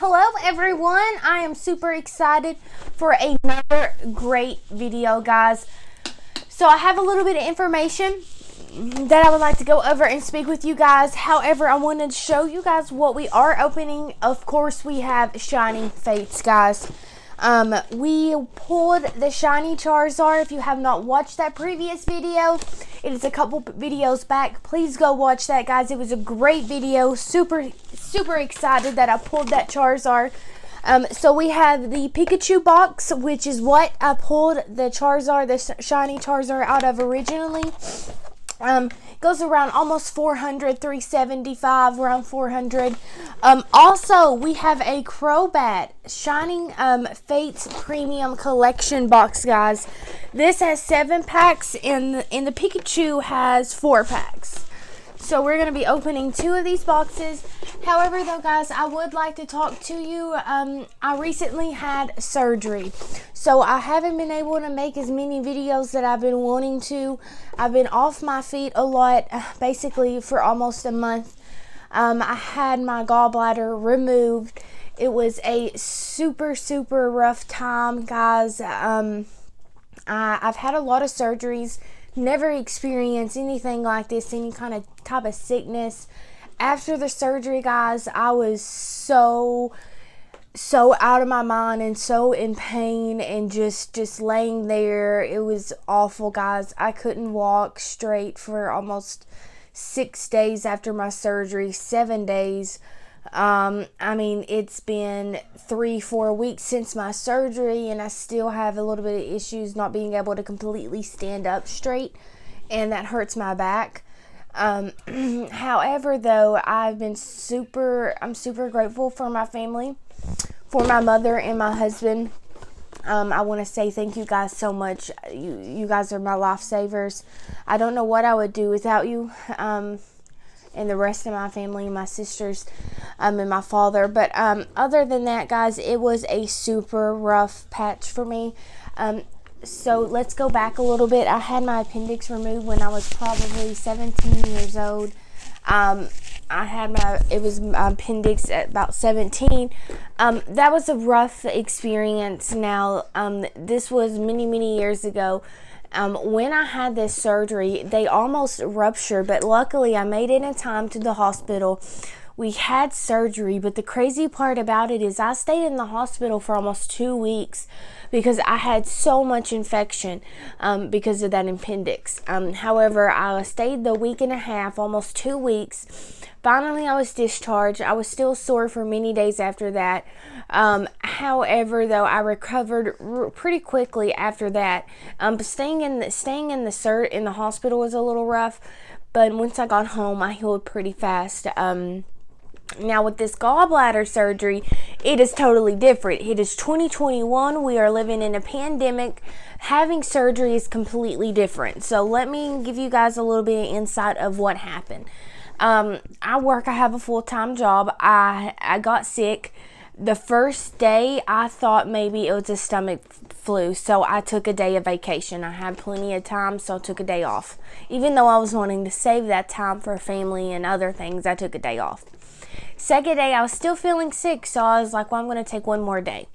Hello everyone, I am super excited for another great video, guys. So I have a little bit of information that I would like to go over and speak with you guys. However, I wanted to show you guys what we are opening. Of course, we have Shining Fates, guys. We pulled the Shiny Charizard. If you have not watched that previous video, it is a couple videos back. Please go watch that, guys. It was a great video. Super excited that I pulled that Charizard. So we have the Pikachu box, which is what I pulled the Charizard, the Shiny Charizard out of originally. Goes around almost 400, 375, around 400. Also, we have a Crobat Shining Fates Premium Collection box, guys. This has 7 packs, and the Pikachu has 4 packs. So we're going to be opening 2 of these boxes. However, though, guys, I would like to talk to you. I recently had surgery, so I haven't been able to make as many videos that I've been wanting to. I've been off my feet a lot, basically for almost a month. I had my gallbladder removed. It was a super rough time, guys. I've had a lot of surgeries. Never experienced anything like this, any kind of type of sickness. After the surgery, guys, I was so out of my mind and so in pain and just laying there. It was awful, guys. I couldn't walk straight for almost 6 days after my surgery, 7 days. I mean, it's been 3-4 weeks since my surgery, and I still have a little bit of issues not being able to completely stand up straight, and that hurts my back. However, though, I'm super grateful for my family, for my mother and my husband. I want to say thank you guys so much. You guys are my lifesavers. I don't know what I would do without you. And the rest of my family, my sisters, and my father. But other than that, guys, it was a super rough patch for me. So let's go back a little bit. I had my appendix removed when I was probably 17 years old. It was my appendix at about 17. That was a rough experience. Now, this was many years ago. When I had this surgery, they almost ruptured, but luckily I made it in time to the hospital. We had surgery, but the crazy part about it is I stayed in the hospital for almost 2 weeks because I had so much infection because of that appendix. However, I stayed the week and a half, almost 2 weeks. Finally, I was discharged. I was still sore for many days after that. However, though, I recovered pretty quickly after that. Staying in the hospital was a little rough, but once I got home, I healed pretty fast. Now, with this gallbladder surgery, it is totally different. It is 2021. We are living in a pandemic. Having surgery is completely different. So let me give you guys a little bit of insight of what happened. I have a full-time job. I got sick. The first day, I thought maybe it was a stomach flu, so I took a day of vacation. I had plenty of time, so I took a day off. Even though I was wanting to save that time for family and other things, I took a day off. Second day, I was still feeling sick, so I was like, well, I'm going to take one more day.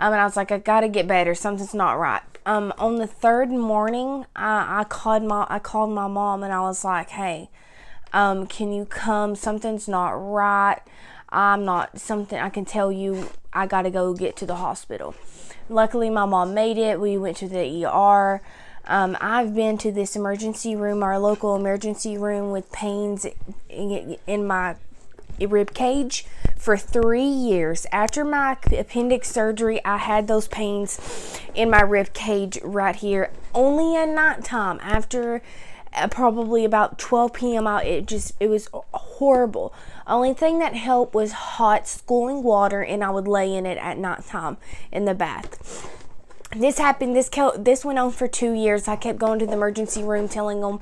And I was like, I got to get better. Something's not right. On the third morning, I called my mom, and I was like, hey, can you come? Something's not right. I can tell you, I got to go get to the hospital. Luckily, my mom made it. We went to the ER. I've been to this emergency room, our local emergency room, with pains in my rib cage for 3 years. After my appendix surgery, I had those pains in my rib cage right here. Only at nighttime, after probably about 12 p.m. it was horrible. Only thing that helped was hot scalding water, and I would lay in it at nighttime in the bath. This went on for 2 years. I kept going to the emergency room, telling them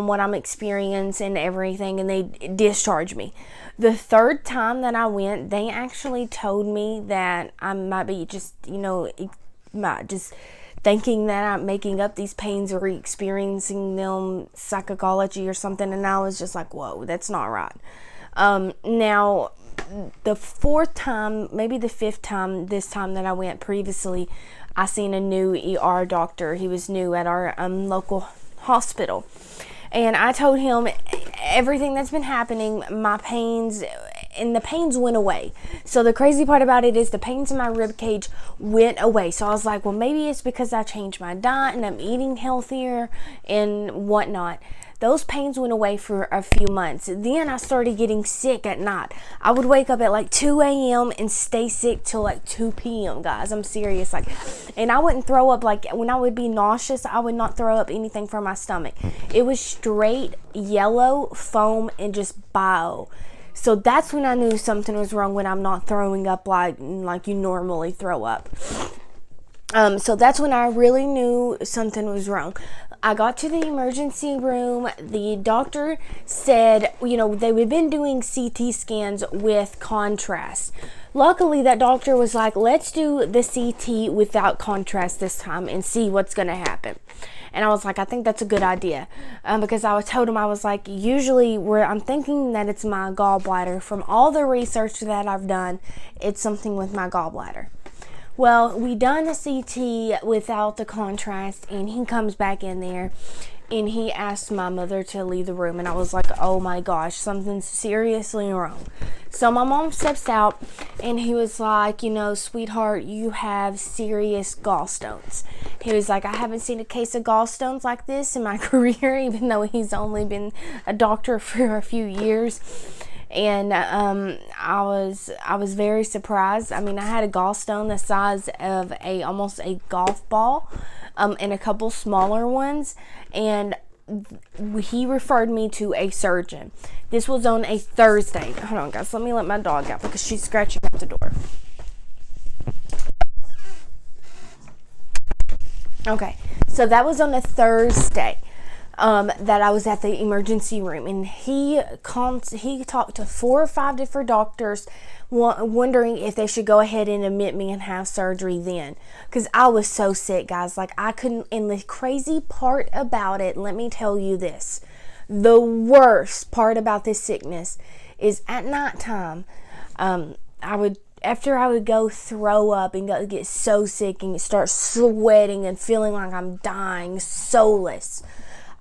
what I'm experiencing and everything, and they discharged me. The third time that I went, they actually told me that I might be just thinking that I'm making up these pains or experiencing them psychology or something, and I was just like, whoa, that's not right. Now, the fourth time, maybe the fifth time, this time that I went previously, I seen a new ER doctor. He was new at our local hospital. And I told him everything that's been happening, my pains, and the pains went away. So the crazy part about it is the pains in my rib cage went away. So I was like, well, maybe it's because I changed my diet and I'm eating healthier and whatnot. Those pains went away for a few months. Then I started getting sick at night. I would wake up at like 2 a.m. and stay sick till like 2 p.m., guys. I'm serious. And I wouldn't throw up. Like, when I would be nauseous, I would not throw up anything from my stomach. It was straight yellow foam and just bile. So that's when I knew something was wrong, when I'm not throwing up like you normally throw up. So that's when I really knew something was wrong. I got to the emergency room. The doctor said, they've been doing CT scans with contrast. Luckily, that doctor was like, let's do the CT without contrast this time and see what's going to happen. And I was like, I think that's a good idea. Because I told him, I was like, usually I'm thinking that it's my gallbladder. From all the research that I've done, it's something with my gallbladder. Well, we done the CT without the contrast, and he comes back in there, and he asked my mother to leave the room, and I was like, oh my gosh, something's seriously wrong. So my mom steps out, and he was like, sweetheart, you have serious gallstones. He was like, I haven't seen a case of gallstones like this in my career, even though he's only been a doctor for a few years. And I was very surprised. I mean, I had a gallstone the size of almost a golf ball, and a couple smaller ones, and he referred me to a surgeon. This was on a Thursday. Hold on, guys. Let me let my dog out because she's scratching at the door. Okay, so that was on a Thursday. That I was at the emergency room, and he talked to 4 or 5 different doctors, wondering if they should go ahead and admit me and have surgery then, because I was so sick, guys. Like, I couldn't. And the crazy part about it, let me tell you this, the worst part about this sickness is at nighttime, after I would go throw up and get so sick and start sweating and feeling like I'm dying, soulless,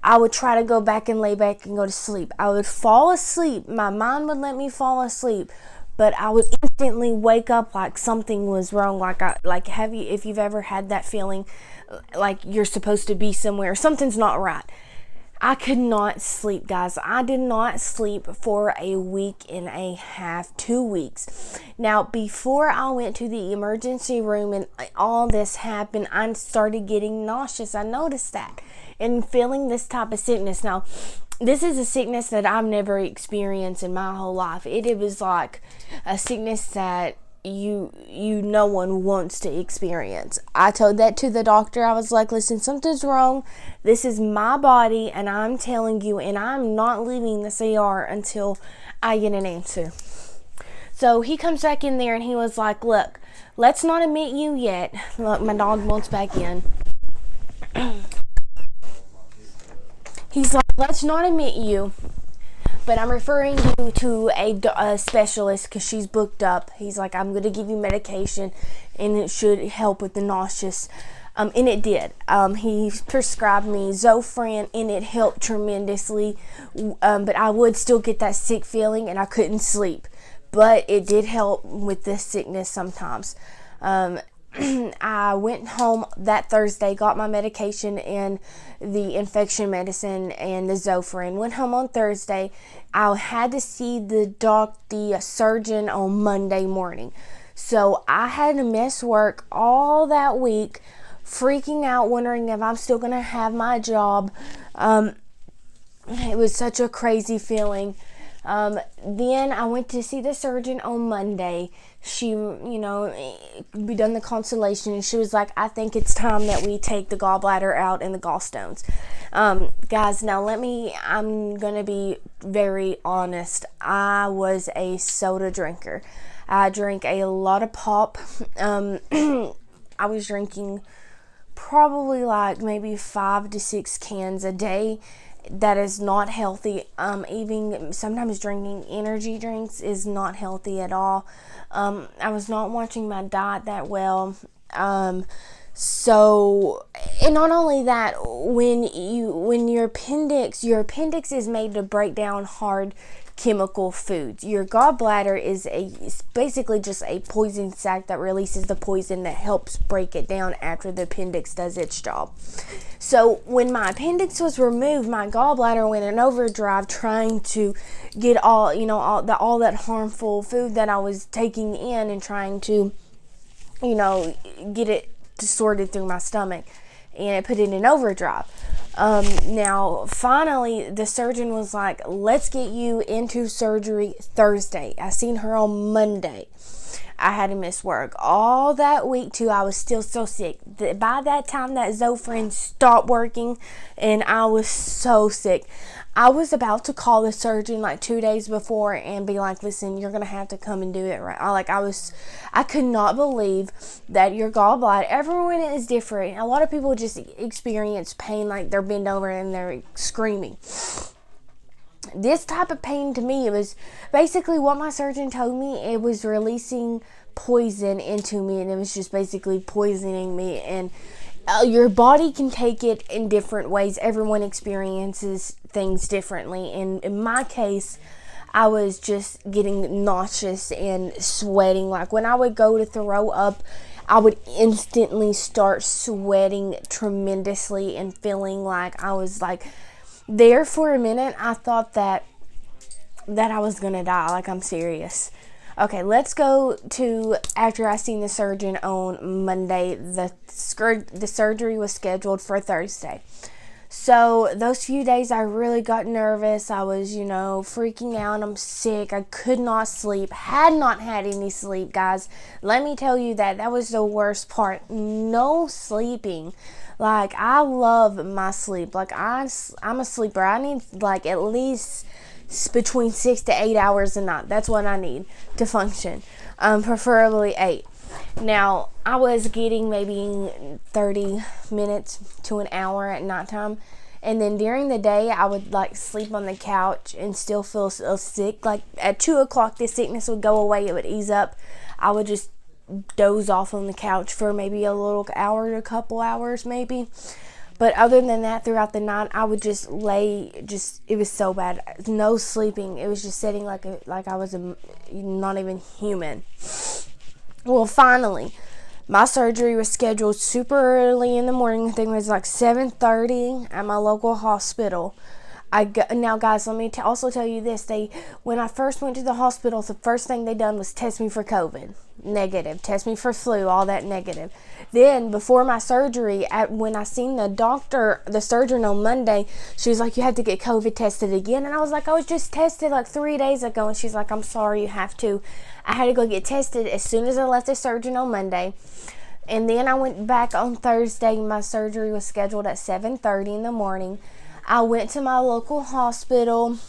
I would try to go back and lay back and go to sleep. I would fall asleep. My mind would let me fall asleep, but I would instantly wake up like something was wrong. If you've ever had that feeling, like you're supposed to be somewhere, something's not right. I could not sleep, guys. I did not sleep for a week and a half, 2 weeks. Now, before I went to the emergency room and all this happened, I started getting nauseous. I noticed that. And feeling this type of sickness. Now, this is a sickness that I've never experienced in my whole life. It was like a sickness that no one wants to experience. I told that to the doctor. I was like, listen, something's wrong. This is my body, and I'm telling you, and I'm not leaving this ER until I get an answer. So he comes back in there, and he was like, look, let's not admit you yet. Look, my dog wants back in. He's like, let's not admit you, but I'm referring you to a specialist because she's booked up. He's like, I'm going to give you medication, and it should help with the nauseous. And it did. He prescribed me Zofran, and it helped tremendously. But I would still get that sick feeling, and I couldn't sleep. But it did help with this sickness sometimes. I went home that Thursday, got my medication and the infection medicine and the Zofran. Went home on Thursday. I had to see the surgeon on Monday morning. So I had to miss work all that week, freaking out, wondering if I'm still going to have my job. It was such a crazy feeling. Then I went to see the surgeon on Monday. She, we done the consultation, and she was like, I think it's time that we take the gallbladder out and the gallstones. Guys, now I'm going to be very honest. I was a soda drinker. I drank a lot of pop. I was drinking probably like maybe 5 to 6 cans a day. that is not healthy. Even sometimes drinking energy drinks is not healthy at all. I was not watching my diet that well. So, and not only that, when your appendix is made to break down hard chemical foods. Your gallbladder is basically just a poison sac that releases the poison that helps break it down after the appendix does its job. So when my appendix was removed, my gallbladder went in overdrive trying to get all that harmful food that I was taking in and trying to, get it sorted through my stomach, and it put it in overdrive. Now, finally, the surgeon was like, let's get you into surgery Thursday. I seen her on Monday. I had to miss work all that week too. I was still so sick. By that time, that Zofran stopped working, and I was so sick. I was about to call the surgeon like 2 days before and be like, listen, you're going to have to come and do it right. I could not believe that your gallbladder, everyone is different. A lot of people just experience pain like they're bent over and they're screaming. This type of pain to me, it was basically what my surgeon told me. It was releasing poison into me, and it was just basically poisoning me. And your body can take it in different ways. Everyone experiences things differently. And in my case, I was just getting nauseous and sweating. Like when I would go to throw up, I would instantly start sweating tremendously and feeling like I was like, there for a minute, I thought that I was gonna die. Like, I'm serious. Okay, let's go to after I seen the surgeon on Monday. The surgery was scheduled for Thursday. So those few days I really got nervous. I was, freaking out. I'm sick. I could not sleep. Had not had any sleep, guys. Let me tell you that was the worst part. No sleeping. Like, I love my sleep. Like, I'm a sleeper. I need, like, at least between 6 to 8 hours a night. That's what I need to function. Preferably 8. Now, I was getting maybe 30 minutes to an hour at nighttime. And then during the day, I would, like, sleep on the couch and still feel sick. Like, at 2 o'clock, the sickness would go away. It would ease up. I would just doze off on the couch for maybe a little hour to a couple hours maybe. But other than that, throughout the night, I would just lay, it was so bad. No sleeping. It was just sitting like I was not even human. Well, finally, my surgery was scheduled super early in the morning. I think it was like 7:30 at my local hospital. Now, guys, let me also tell you this. When I first went to the hospital, the first thing they done was test me for COVID. Negative. Test me for flu. All that negative. Then, before my surgery, when I seen the surgeon on Monday, she was like, you have to get COVID tested again. And I was like, I was just tested like 3 days ago. And she's like, I'm sorry, you have to. I had to go get tested as soon as I left the surgeon on Monday. And then I went back on Thursday. My surgery was scheduled at 7:30 in the morning. I went to my local hospital.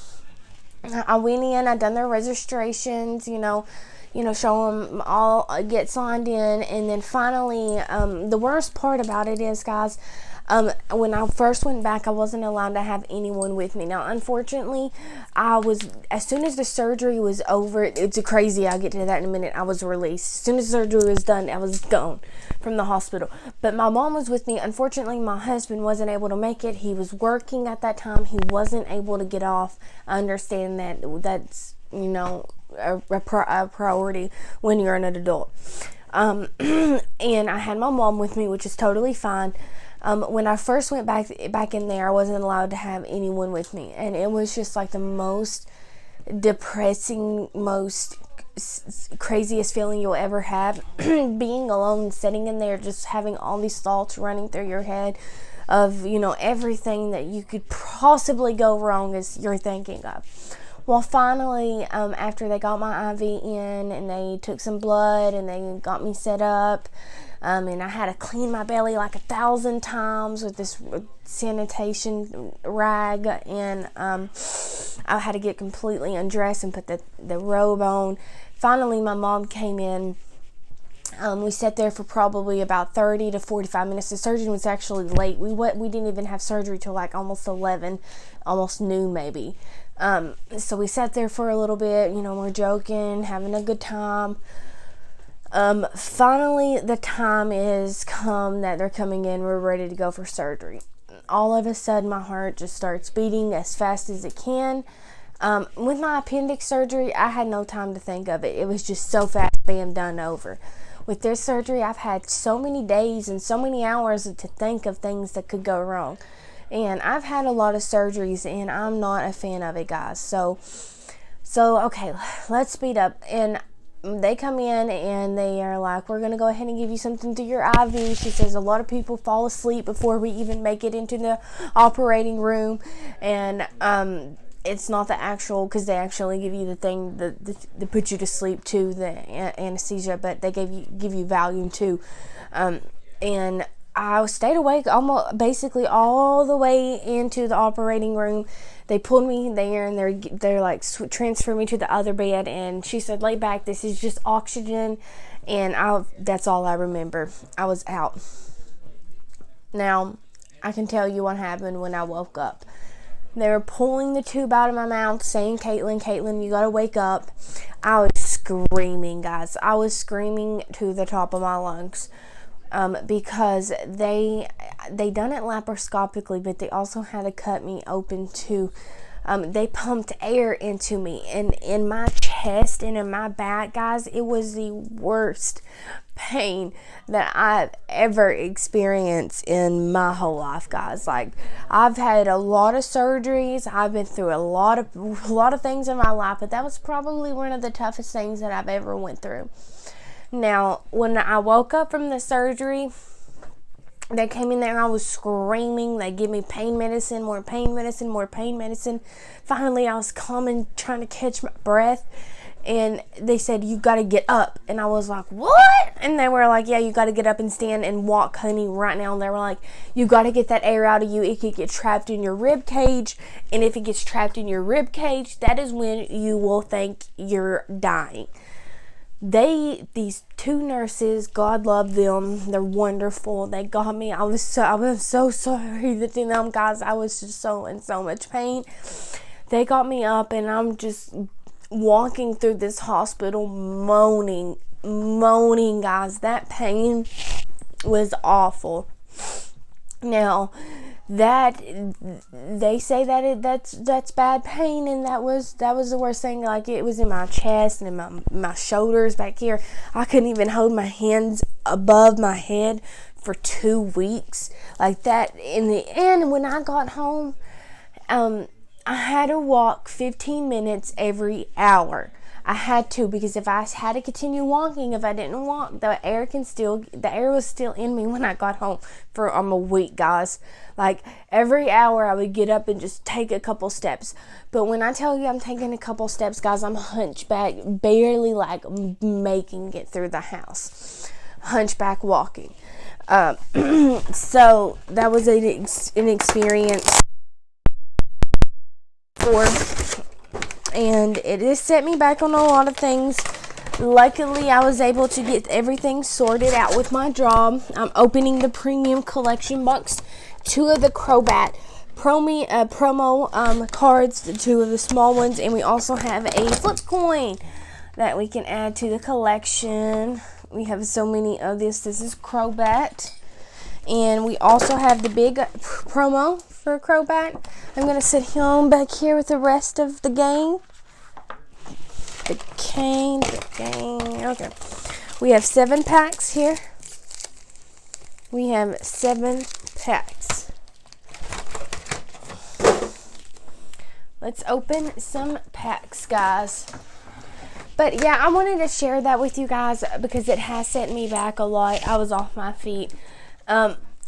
I went in. I done their registrations, show them all, get signed in. And then finally, the worst part about it is, guys, when I first went back, I wasn't allowed to have anyone with me. Now, unfortunately, as soon as the surgery was over, it's crazy, I'll get to that in a minute, I was released. As soon as the surgery was done, I was gone from the hospital. But my mom was with me. Unfortunately, my husband wasn't able to make it. He was working at that time. He wasn't able to get off. I understand that's, a priority when you're an adult. And I had my mom with me, which is totally fine. When I first went back in there, I wasn't allowed to have anyone with me, and it was just like the most depressing, most craziest feeling you'll ever have. Being alone, sitting in there, just having all these thoughts running through your head of everything that you could possibly go wrong as you're thinking of. Well, finally, after they got my IV in and they took some blood and they got me set up, and I had to clean my belly like 1,000 times with this sanitation rag, and I had to get completely undressed and put the robe on. Finally, my mom came in We sat there for probably about 30 to 45 minutes. The surgeon was actually late. We didn't even have surgery till like almost 11, almost noon maybe. So we sat there for a little bit, we're joking, having a good time. Finally, the time is come that they're coming in. We're ready to go for surgery. All of a sudden, my heart just starts beating as fast as it can. With my appendix surgery, I had no time to think of it. It was just so fast, bam, done, over. With this surgery, I've had so many days and so many hours to think of things that could go wrong. And I've had a lot of surgeries, and I'm not a fan of it, guys. So okay, let's speed up. And they come in, and they are like, we're going to go ahead and give you something through your IV. She says a lot of people fall asleep before we even make it into the operating room. And it's not the actual, because they actually give you the thing that put you to sleep too, the anesthesia, but they give you Valium too. And I stayed awake almost basically all the way into the operating room. They pulled me there, and they're like transfer me to the other bed, and she said, lay back, this is just oxygen. And that's all I remember. I was out. Now I can tell you what happened when I woke up. They were pulling the tube out of my mouth, saying, Caitlin, you gotta wake up. I was screaming, guys. I was screaming to the top of my lungs. Because they done it laparoscopically, but they also had to cut me open too. They pumped air into me, and in my chest and in my back, guys. It was the worst pain that I've ever experienced in my whole life, guys. Like, I've had a lot of surgeries. I've been through a lot of things in my life, but that was probably one of the toughest things that I've ever went through. Now, when I woke up from the surgery, they came in there and I was screaming. They give me pain medicine, more pain medicine, more pain medicine. Finally, I was calm and trying to catch my breath. And they said, you got to get up. And I was like, what? And they were like, yeah, you got to get up and stand and walk, honey, right now. And they were like, you got to get that air out of you. It could get trapped in your rib cage. And if it gets trapped in your rib cage, that is when you will think you're dying. These two nurses, God love them, they're wonderful. They got me. I was so sorry that them guys, I was just in so much pain. They got me up, and I'm just walking through this hospital moaning, guys. That pain was awful. Now, that they say that's bad pain, and that was the worst thing. Like, it was in my chest and in my shoulders back here. I couldn't even hold my hands above my head for 2 weeks like that. In the end, when I got home, I had to walk 15 minutes every hour. I had to, because if I had to continue walking, if I didn't walk, the air was still in me when I got home for a week, guys. Like, every hour I would get up and just take a couple steps. But when I tell you I'm taking a couple steps, guys, I'm hunchback, barely like making it through the house. Hunchback walking. So that was an experience and it has set me back on a lot of things. Luckily, I was able to get everything sorted out with my job. I'm opening the premium collection box, 2 of the Crobat promo cards, 2 of the small ones, and we also have a flip coin that we can add to the collection. We have so many of this. This is Crobat. And we also have the big promo for Crobat. I'm going to sit home back here with the rest of the gang. The gang. Okay. We have 7 packs here. We have 7 packs. Let's open some packs, guys. But yeah, I wanted to share that with you guys because it has set me back a lot. I was off my feet.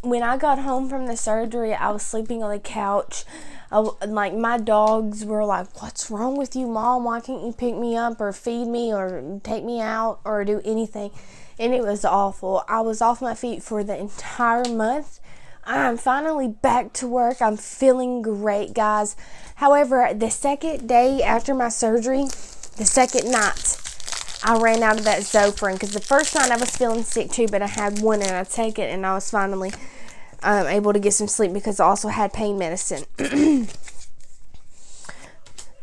When I got home from the surgery, I was sleeping on the couch. Like, my dogs were like, what's wrong with you, Mom? Why can't you pick me up or feed me or take me out or do anything? And it was awful. I was off my feet for the entire month. I'm finally back to work. I'm feeling great, guys. However, the second day after my surgery, the second night, I ran out of that Zofran because the first night I was feeling sick too, but I had one and I take it and I was finally able to get some sleep because I also had pain medicine.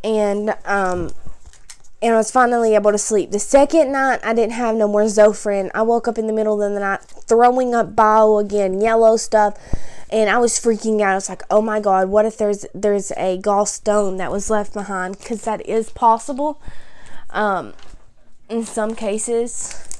and I was finally able to sleep. The second night, I didn't have no more Zofran. I woke up in the middle of the night throwing up bile again, yellow stuff, and I was freaking out. I was like, oh my God, what if there's a gallstone that was left behind? Because that is possible in some cases.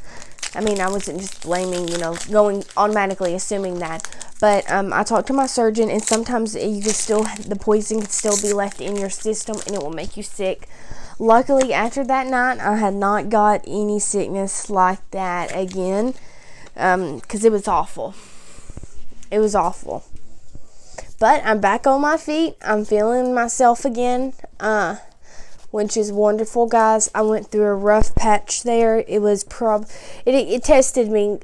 I mean, I wasn't just blaming, going automatically assuming that. But I talked to my surgeon, and sometimes the poison can still be left in your system, and it will make you sick. Luckily, after that night, I had not got any sickness like that again, because it was awful. It was awful. But I'm back on my feet. I'm feeling myself again, which is wonderful, guys. I went through a rough patch there. It was it tested me.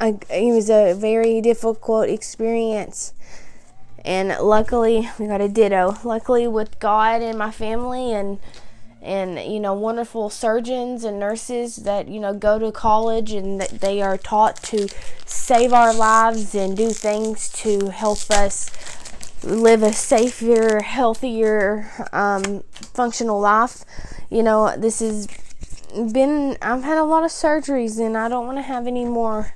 It was a very difficult experience. And luckily, we got a ditto. Luckily, with God and my family and wonderful surgeons and nurses that, go to college and that they are taught to save our lives and do things to help us live a safer, healthier, functional life. This has been, I've had a lot of surgeries and I don't want to have any more.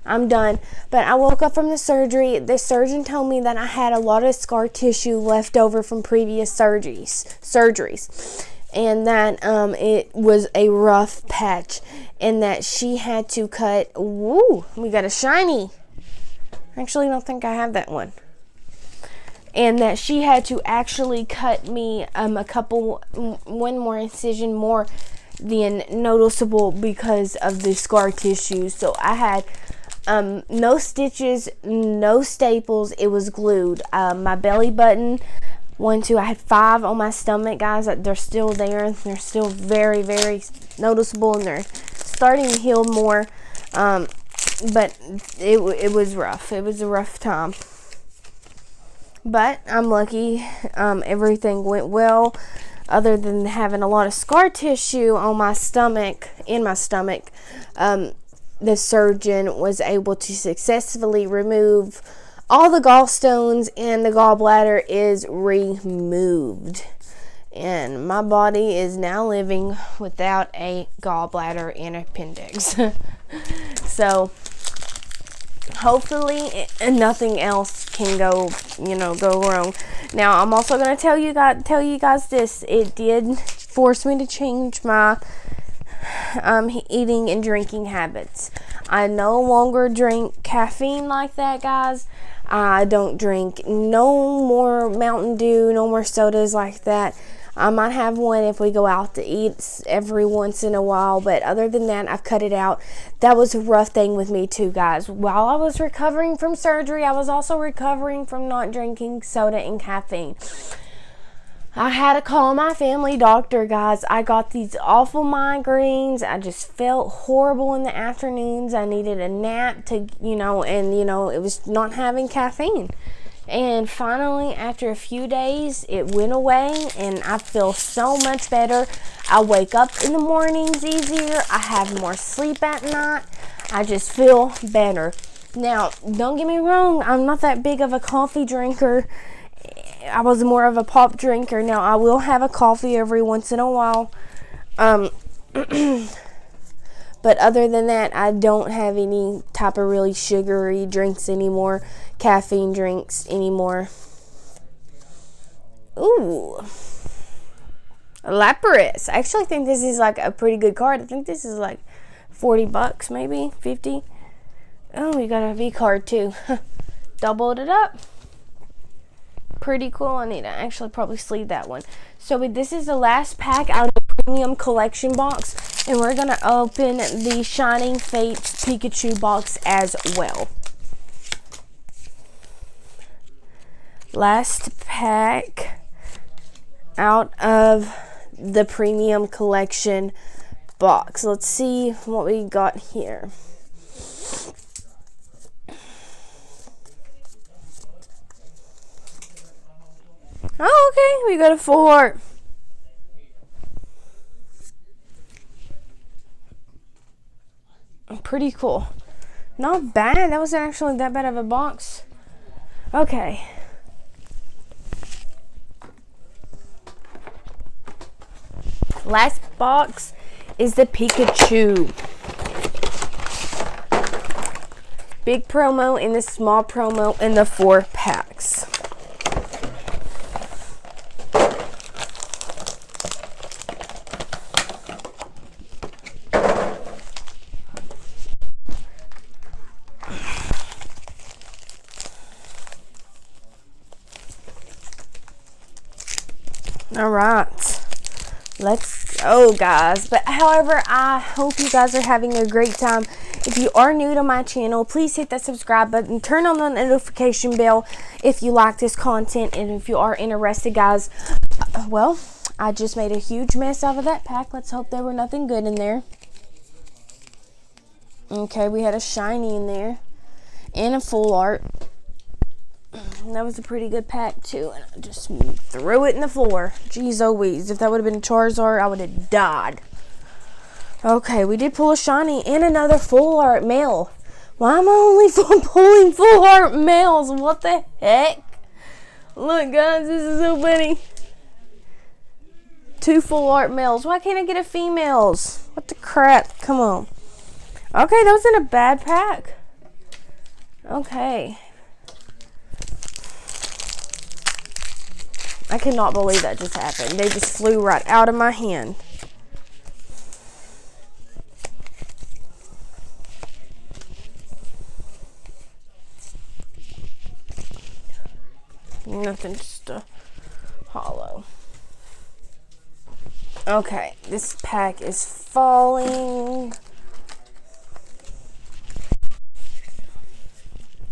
I'm done. But I woke up from the surgery. The surgeon told me that I had a lot of scar tissue left over from previous surgeries. And that it was a rough patch. And that she had to cut. Woo! We got a shiny. Actually, I don't think I have that one. And that she had to actually cut me one more incision more than noticeable because of the scar tissue. So I had no stitches, no staples. It was glued. My belly button, 1, 2. I had 5 on my stomach, guys. They're still there. They're still very, very noticeable, and they're starting to heal more. But it was rough. It was a rough time. But I'm lucky. Everything went well, other than having a lot of scar tissue on my stomach, the surgeon was able to successfully remove all the gallstones, and the gallbladder is removed. And my body is now living without a gallbladder and appendix. So hopefully nothing else can go wrong. Now I'm also going to tell you guys this. It did force me to change my eating and drinking habits. I no longer drink caffeine like that, guys. I don't drink no more Mountain Dew, no more sodas like that. I might have one if we go out to eat every once in a while, but other than that, I've cut it out. That was a rough thing with me too, guys. While I was recovering from surgery, I was also recovering from not drinking soda and caffeine. I had to call my family doctor, guys. I got these awful migraines. I just felt horrible in the afternoons. I needed a nap to, it was not having caffeine. And finally, after a few days, it went away and I feel so much better. I wake up in the mornings easier. I have more sleep at night. I just feel better. Now, don't get me wrong. I'm not that big of a coffee drinker. I was more of a pop drinker. Now, I will have a coffee every once in a while. But other than that, I don't have any type of really sugary drinks anymore. Caffeine drinks anymore. Ooh. Lapras. I actually think this is like a pretty good card. I think this is like $40, maybe 50. Oh, we got a V card too. Doubled it up. Pretty cool. I need to actually probably sleeve that one. So this is the last pack out of the premium collection box, and we're gonna open the Shining Fates Pikachu box as well. Last pack out of the premium collection box. Let's see what we got here. Oh, okay, we got a 4. Pretty cool. Not bad. That wasn't actually that bad of a box. Okay. Last box is the Pikachu. Big promo and the small promo in the 4 packs. All right, let's go, guys. But however, I hope you guys are having a great time. If you are new to my channel, please hit that subscribe button, turn on the notification bell if you like this content, and if you are interested, guys. Well, I just made a huge mess out of that pack. Let's hope there were nothing good in there. Okay, we had a shiny in there and a full art. That was a pretty good pack too, and I just threw it in the floor. Jeez Louise, if that would have been Charizard, I would have died. Okay, we did pull a shiny and another full art mail. Why am I only pulling full art mails? What the heck? Look, guys, this is so funny. 2 full art males. Why can't I get a females? What the crap? Come on. Okay, that wasn't a bad pack. Okay. I cannot believe that just happened. They just flew right out of my hand. Nothing, just a hollow. Okay, this pack is falling.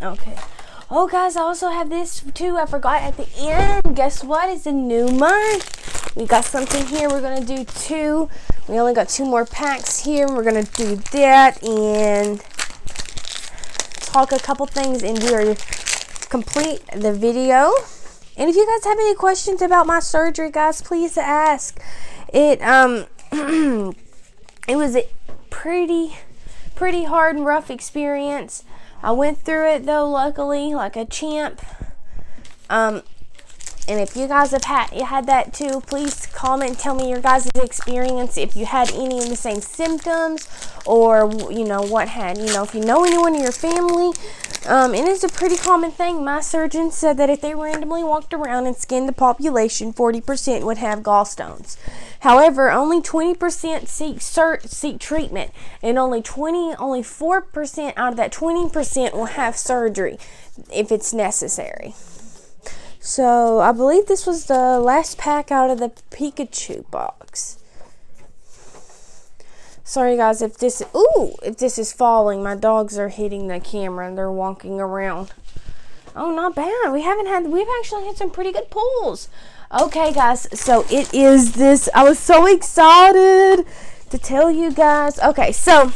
Okay. Oh, guys, I also have this too. I forgot at the end. Guess what? It's a new month. We got something here. We're going to do 2. We only got 2 more packs here. We're going to do that and talk a couple things, and we are complete the video. And if you guys have any questions about my surgery, guys, please ask. It it was a pretty hard and rough experience. I went through it though, luckily, like a champ. And if you guys have had that too, please comment and tell me your guys' experience, if you had any of the same symptoms, or you know what had, you know, if you know anyone in your family. And it's a pretty common thing. My surgeon said that if they randomly walked around and scanned the population, 40% would have gallstones. However, only 20% seek treatment, and only 4% out of that 20% will have surgery if it's necessary. So I believe this was the last pack out of the Pikachu box. Sorry guys if this is falling. My dogs are hitting the camera and they're walking around. Oh, not bad. We've actually had some pretty good pulls. Okay guys, so it is this. I was so excited to tell you guys. Okay, so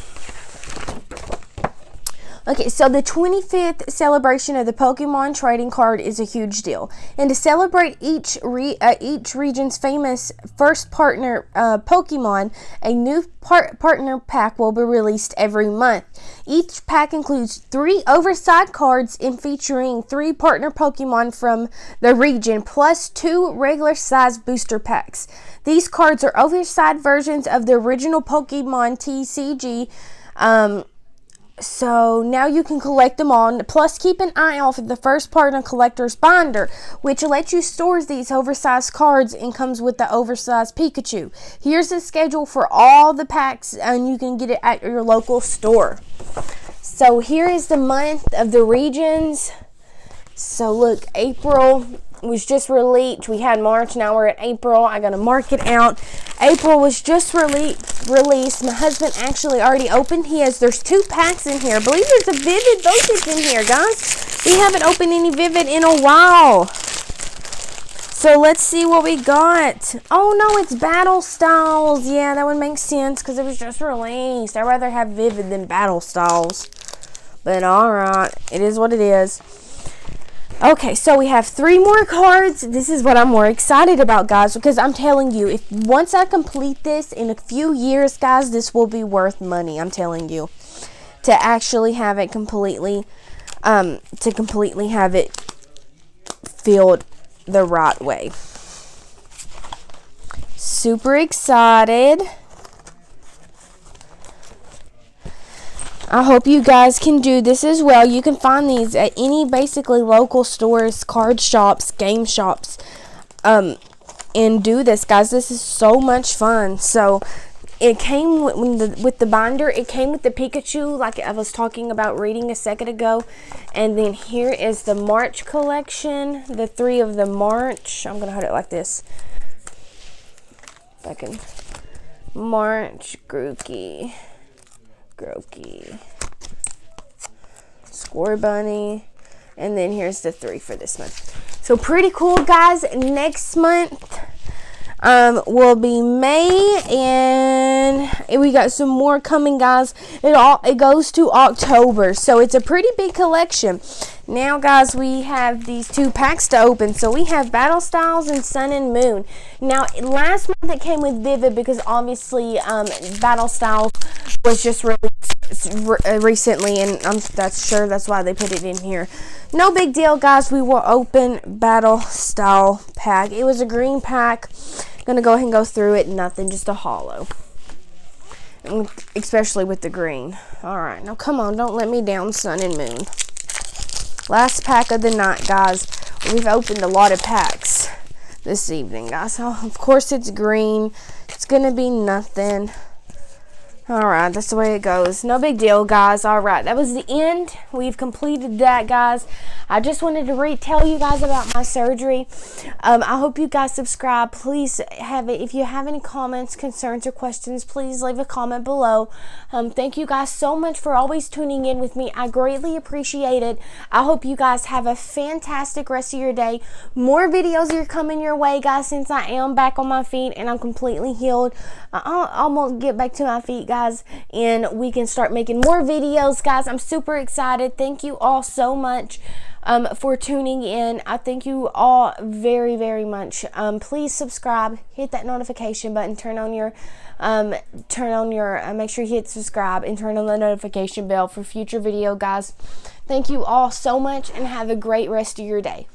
the 25th celebration of the Pokemon trading card is a huge deal. And to celebrate each region's famous first partner Pokemon, a new partner pack will be released every month. Each pack includes 3 oversized cards and featuring 3 partner Pokemon from the region, plus 2 regular size booster packs. These cards are oversized versions of the original Pokemon TCG. So now you can collect them all. Plus, keep an eye out for the first partner collector's binder, which lets you store these oversized cards and comes with the oversized Pikachu. Here's the schedule for all the packs, and you can get it at your local store. So here is the month of the regions. So look, April was just released. We had March, now we're at April. I gotta mark it out. April was just released. My husband actually already opened his. There's 2 packs in here. I believe there's a Vivid Voltage in here, guys. We haven't opened any Vivid in a while. So let's see what we got. Oh no, it's Battle Styles. Yeah, that would make sense because it was just released. I'd rather have Vivid than Battle Styles. But alright, it is what it is. Okay, so we have 3 more cards. This is what I'm more excited about, guys, because I'm telling you, if once I complete this in a few years, guys, this will be worth money. I'm telling you. to actually have it completely have it filled the right way. Super excited. I hope you guys can do this as well. You can find these at any basically local stores, card shops, game shops, and do this, guys. This is so much fun. So it came with the binder. It came with the Pikachu, like I was talking about reading a second ago. And then here is the March collection, the 3 of the March. I'm gonna hold it like this. If I can. March, Grookey, Scorbunny, and then here's the 3 for this month. So pretty cool, guys. Next month will be May, and we got some more coming, guys. It goes to October, so it's a pretty big collection. Now, guys, we have these 2 packs to open. So we have Battle Styles and Sun and Moon. Now, last month it came with Vivid because obviously Battle Styles was just released recently, and that's why they put it in here. No big deal, guys. We will open Battle Style pack. It was a green pack. Gonna go ahead and go through it. Nothing, just a hollow, especially with the green. All right, now come on, don't let me down, Sun and Moon. Last pack of the night, guys. We've opened a lot of packs this evening, guys. So of course it's green. It's gonna be nothing. Alright, that's the way it goes. No big deal, guys. Alright, that was the end. We've completed that, guys. I just wanted to tell you guys about my surgery. I hope you guys subscribe. Please if you have any comments, concerns, or questions, please leave a comment below. Thank you guys so much for always tuning in with me. I greatly appreciate it. I hope you guys have a fantastic rest of your day. More videos are coming your way, guys, since I am back on my feet and I'm completely healed. I'm gonna get back to my feet, guys, and we can start making more videos, guys. I'm super excited. Thank you all so much for tuning in. I thank you all very, very much. Please subscribe, hit that notification button, make sure you hit subscribe and turn on the notification bell for future video, guys. Thank you all so much and have a great rest of your day.